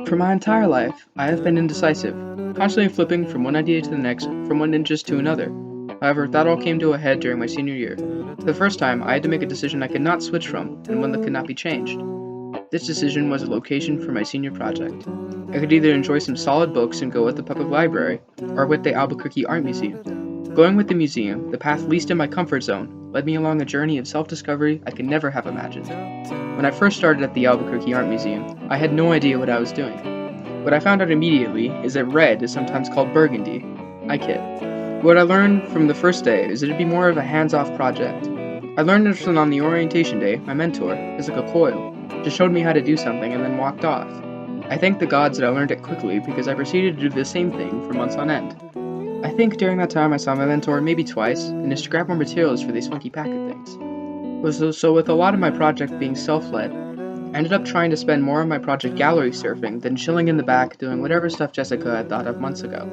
For my entire life, I have been indecisive, constantly flipping from one idea to the next, from one interest to another. However, that all came to a head during my senior year. For the first time, I had to make a decision I could not switch from, and one that could not be changed. This decision was a location for my senior project. I could either enjoy some solid books and go with the public library, or with the Albuquerque Art Museum. Going with the museum, the path least in my comfort zone, led me along a journey of self-discovery I could never have imagined. When I first started at the Albuquerque Art Museum, I had no idea what I was doing. What I found out immediately is that red is sometimes called burgundy. I kid. What I learned from the first day is that it'd be more of a hands-off project. I learned this on the orientation day. My mentor, Physical Coyle, just showed me how to do something and then walked off. I thank the gods that I learned it quickly because I proceeded to do the same thing for months on end. I think during that time I saw my mentor maybe twice and just grab more materials for these funky packet things. So with a lot of my project being self-led, I ended up trying to spend more of my project gallery surfing than chilling in the back doing whatever stuff Jessica had thought of months ago.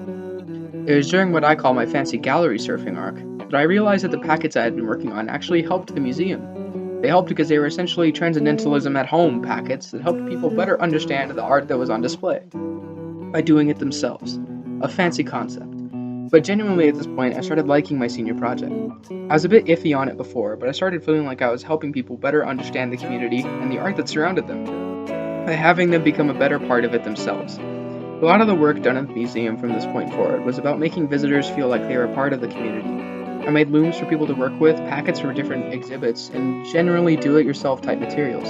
It was during what I call my fancy gallery surfing arc that I realized that the packets I had been working on actually helped the museum. They helped because they were essentially transcendentalism at home packets that helped people better understand the art that was on display by doing it themselves. A fancy concept. But genuinely at this point, I started liking my senior project. I was a bit iffy on it before, but I started feeling like I was helping people better understand the community and the art that surrounded them, by having them become a better part of it themselves. A lot of the work done at the museum from this point forward was about making visitors feel like they were a part of the community. I made looms for people to work with, packets for different exhibits, and generally do-it-yourself type materials.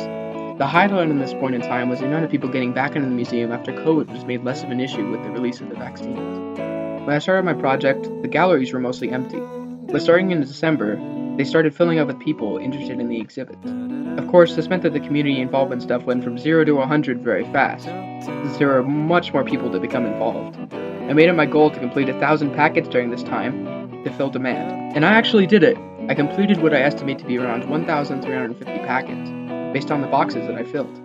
The highlight in this point in time was the amount of people getting back into the museum after COVID was made less of an issue with the release of the vaccines. When I started my project, the galleries were mostly empty, but starting in December, they started filling up with people interested in the exhibit. Of course, this meant that the community involvement stuff went from 0 to 100 very fast, since there were much more people to become involved. I made it my goal to complete 1,000 packets during this time to fill demand, and I actually did it. I completed what I estimate to be around 1,350 packets, based on the boxes that I filled.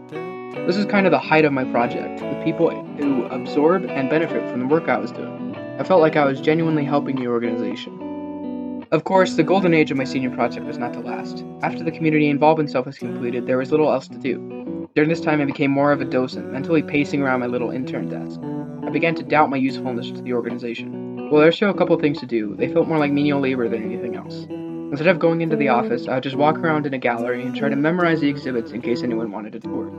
This is kind of the height of my project, with people who absorb and benefit from the work I was doing. I felt like I was genuinely helping the organization. Of course, the golden age of my senior project was not to last. After the community involvement stuff was completed, there was little else to do. During this time, I became more of a docent, mentally pacing around my little intern desk. I began to doubt my usefulness to the organization. While there were still a couple things to do, they felt more like menial labor than anything else. Instead of going into the office, I would just walk around in a gallery and try to memorize the exhibits in case anyone wanted a tour.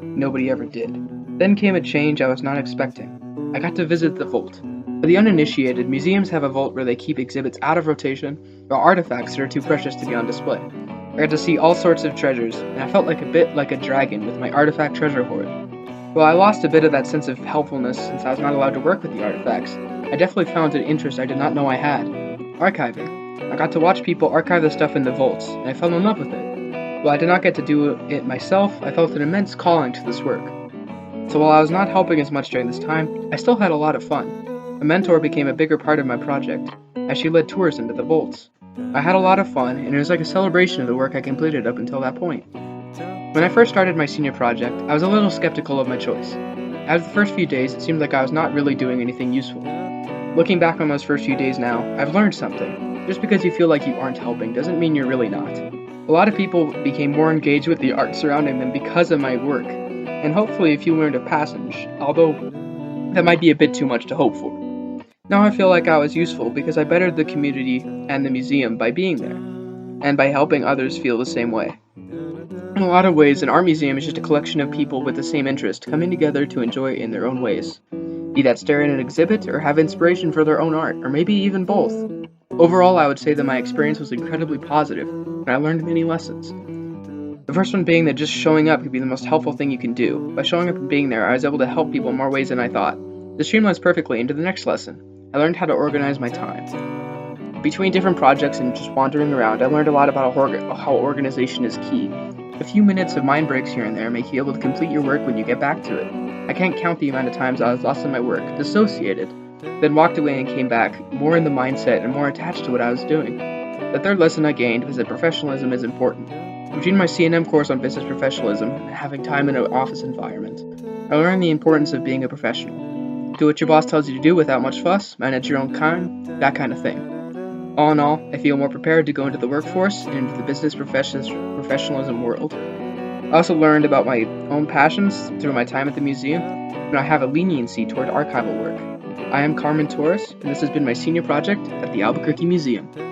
Nobody ever did. Then came a change I was not expecting. I got to visit the vault. For the uninitiated, museums have a vault where they keep exhibits out of rotation or artifacts that are too precious to be on display. I got to see all sorts of treasures, and I felt like a bit like a dragon with my artifact treasure hoard. While I lost a bit of that sense of helpfulness since I was not allowed to work with the artifacts, I definitely found an interest I did not know I had. Archiving. I got to watch people archive the stuff in the vaults, and I fell in love with it. While I did not get to do it myself, I felt an immense calling to this work. So while I was not helping as much during this time, I still had a lot of fun. A mentor became a bigger part of my project, as she led tours into the vaults. I had a lot of fun, and it was like a celebration of the work I completed up until that point. When I first started my senior project, I was a little skeptical of my choice. After the first few days, it seemed like I was not really doing anything useful. Looking back on those first few days now, I've learned something. Just because you feel like you aren't helping doesn't mean you're really not. A lot of people became more engaged with the art surrounding them because of my work, and hopefully a few learned a passage, although that might be a bit too much to hope for. Now I feel like I was useful because I bettered the community and the museum by being there, and by helping others feel the same way. In a lot of ways, an art museum is just a collection of people with the same interest coming together to enjoy it in their own ways. Be that stare at an exhibit, or have inspiration for their own art, or maybe even both. Overall, I would say that my experience was incredibly positive, and I learned many lessons. The first one being that just showing up could be the most helpful thing you can do. By showing up and being there, I was able to help people in more ways than I thought. This streamlines perfectly into the next lesson. I learned how to organize my time. Between different projects and just wandering around, I learned a lot about how organization is key. A few minutes of mind breaks here and there make you able to complete your work when you get back to it. I can't count the amount of times I was lost in my work, dissociated, then walked away and came back, more in the mindset and more attached to what I was doing. The third lesson I gained was that professionalism is important. Between my C&M course on business professionalism and having time in an office environment, I learned the importance of being a professional. Do what your boss tells you to do without much fuss, manage your own time, that kind of thing. All in all, I feel more prepared to go into the workforce and into the business professionalism world. I also learned about my own passions through my time at the museum, and I have a leniency toward archival work. I am Carmen Torres, and this has been my senior project at the Albuquerque Museum.